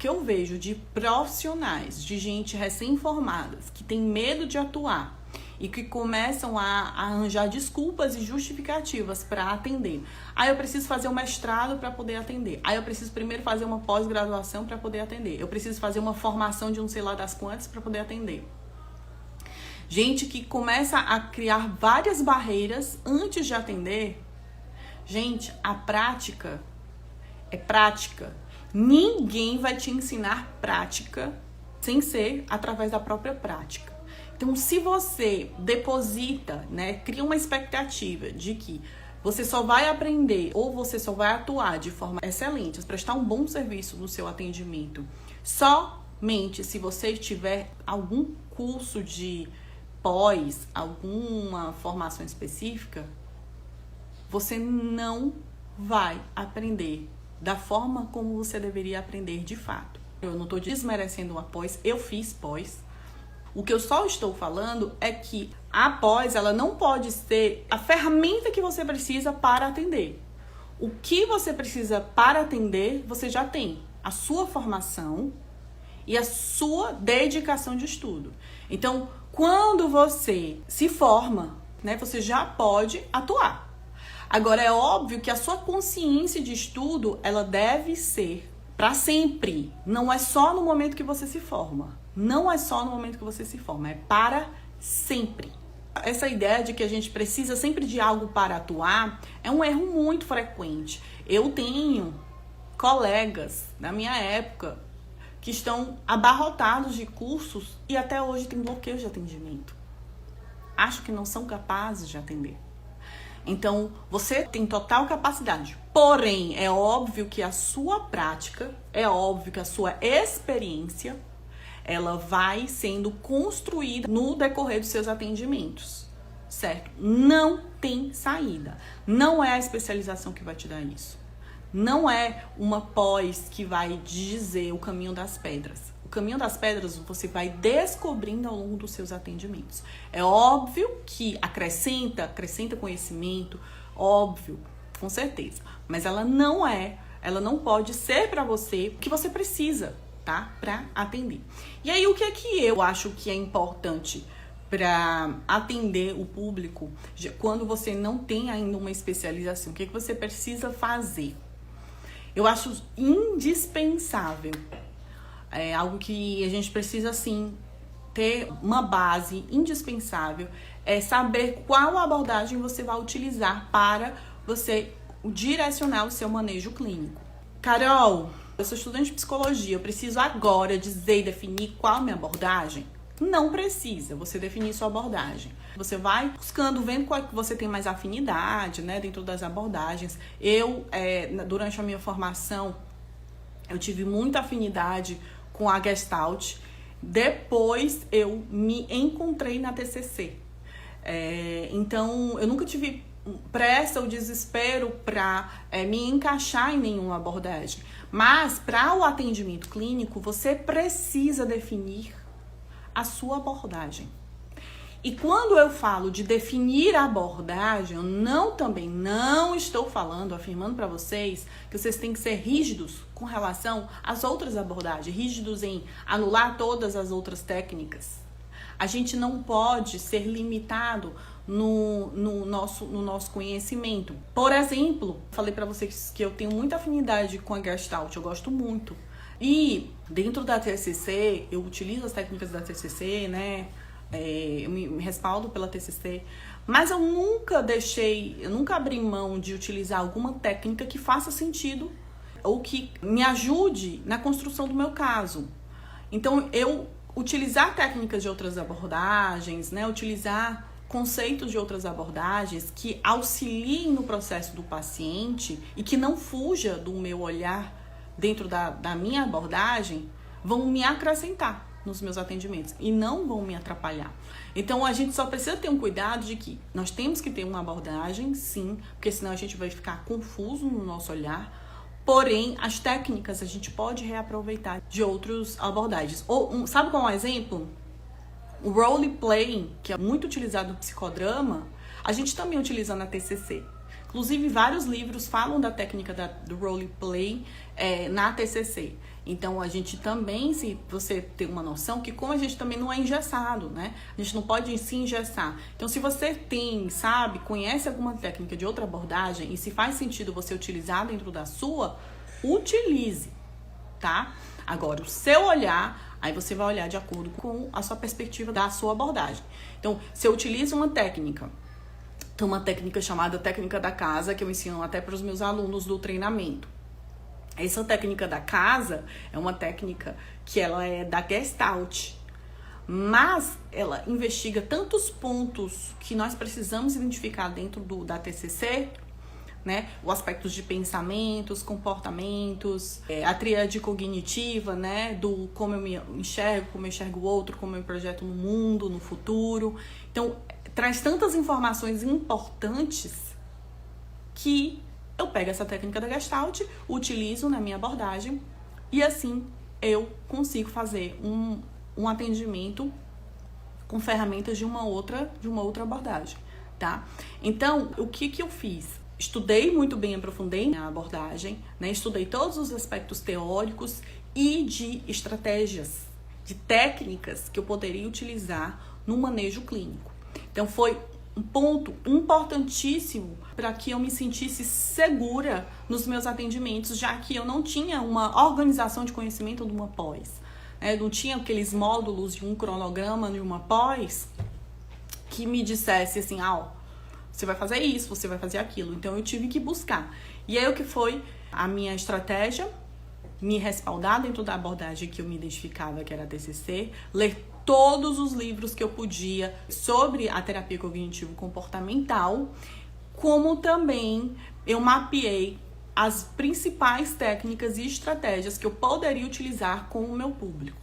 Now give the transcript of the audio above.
que eu vejo de profissionais, de gente recém-formadas, que tem medo de atuar e que começam a arranjar desculpas e justificativas para atender. Eu preciso fazer um mestrado para poder atender. Eu preciso primeiro fazer uma pós-graduação para poder atender. Eu preciso fazer uma formação de não sei lá das quantas para poder atender. Gente que começa a criar várias barreiras antes de atender. Gente, a prática é prática. Ninguém vai te ensinar prática sem ser através da própria prática. Então, se você deposita, cria uma expectativa de que você só vai aprender ou você só vai atuar de forma excelente, prestar um bom serviço no seu atendimento, somente se você tiver algum curso de pós, alguma formação específica, você não vai aprender da forma como você deveria aprender de fato. Eu não estou desmerecendo uma pós, eu fiz pós. O que eu só estou falando é que a pós, ela não pode ser a ferramenta que você precisa para atender. O que você precisa para atender, você já tem. A sua formação e a sua dedicação de estudo. Então, quando você se forma, você já pode atuar. Agora, é óbvio que a sua consciência de estudo, ela deve ser para sempre. Não é só no momento que você se forma. Não é só no momento que você se forma, é para sempre. Essa ideia de que a gente precisa sempre de algo para atuar é um erro muito frequente. Eu tenho colegas da minha época que estão abarrotados de cursos e até hoje tem bloqueio de atendimento. Acho que não são capazes de atender. Então, você tem total capacidade. Porém, é óbvio que a sua prática, é óbvio que a sua experiência, ela vai sendo construída no decorrer dos seus atendimentos, certo? Não tem saída. Não é a especialização que vai te dar isso. Não é uma pós que vai dizer o caminho das pedras. O caminho das pedras você vai descobrindo ao longo dos seus atendimentos. É óbvio que acrescenta conhecimento, óbvio, com certeza. Mas ela não pode ser para você o que você precisa, tá? Para atender. E aí, o que é que eu acho que é importante para atender o público quando você não tem ainda uma especialização? O que é que você precisa fazer? Eu acho indispensável, algo que a gente precisa, sim, ter uma base indispensável, é saber qual abordagem você vai utilizar para você direcionar o seu manejo clínico. Carol, eu sou estudante de psicologia, eu preciso agora dizer e definir qual a minha abordagem? Não precisa você definir sua abordagem. Você vai buscando, vendo qual que você tem mais afinidade, dentro das abordagens. Eu, durante a minha formação, eu tive muita afinidade com a Gestalt. Depois, eu me encontrei na TCC. Então, eu nunca tive pressa ou desespero para me encaixar em nenhuma abordagem. Mas, para o atendimento clínico, você precisa definir a sua abordagem. E quando eu falo de definir a abordagem, eu também não estou afirmando para vocês que vocês têm que ser rígidos com relação às outras abordagens, rígidos em anular todas as outras técnicas. A gente não pode ser limitado no nosso conhecimento. Por exemplo, falei para vocês que eu tenho muita afinidade com a Gestalt, eu gosto muito. E dentro da TCC, eu utilizo as técnicas da TCC, eu me respaldo pela TCC, mas eu nunca abri mão de utilizar alguma técnica que faça sentido ou que me ajude na construção do meu caso. Então, eu utilizar técnicas de outras abordagens, utilizar conceitos de outras abordagens que auxiliem no processo do paciente e que não fuja do meu olhar dentro da minha abordagem, vão me acrescentar nos meus atendimentos e não vão me atrapalhar. Então, a gente só precisa ter um cuidado de que nós temos que ter uma abordagem, sim, porque senão a gente vai ficar confuso no nosso olhar. Porém, as técnicas a gente pode reaproveitar de outras abordagens. Sabe qual é um exemplo? O role-playing, que é muito utilizado no psicodrama, a gente também utiliza na TCC. Inclusive, vários livros falam da técnica do role-play na TCC. Então, a gente também, se você tem uma noção, que como a gente também não é engessado, né? A gente não pode se engessar. Então, se você tem, sabe, conhece alguma técnica de outra abordagem e se faz sentido você utilizar dentro da sua, utilize, tá? Agora, o seu olhar, aí você vai olhar de acordo com a sua perspectiva da sua abordagem. Então, se eu utilizo uma técnica, tem uma técnica chamada técnica da casa, que eu ensino até para os meus alunos do treinamento. Essa técnica da casa é uma técnica que ela é da Gestalt, mas ela investiga tantos pontos que nós precisamos identificar dentro da TCC, né? Os aspectos de pensamentos, comportamentos, a tríade cognitiva, né? Do como eu me enxergo, como eu enxergo o outro, como eu me projeto no mundo, no futuro. Então, traz tantas informações importantes que eu pego essa técnica da Gestalt, utilizo na minha abordagem e assim eu consigo fazer um atendimento com ferramentas de uma outra abordagem, tá? Então, o que eu fiz? Estudei muito bem, aprofundei a abordagem, né? Estudei todos os aspectos teóricos e de estratégias, de técnicas que eu poderia utilizar no manejo clínico. Então, foi um ponto importantíssimo para que eu me sentisse segura nos meus atendimentos, já que eu não tinha uma organização de conhecimento de uma pós. Não tinha aqueles módulos de um cronograma de uma pós que me dissesse assim, você vai fazer isso, você vai fazer aquilo. Então, eu tive que buscar. E aí, o que foi a minha estratégia? Me respaldar dentro da abordagem que eu me identificava, que era a TCC, ler todos os livros que eu podia sobre a terapia cognitivo-comportamental, como também eu mapeei as principais técnicas e estratégias que eu poderia utilizar com o meu público.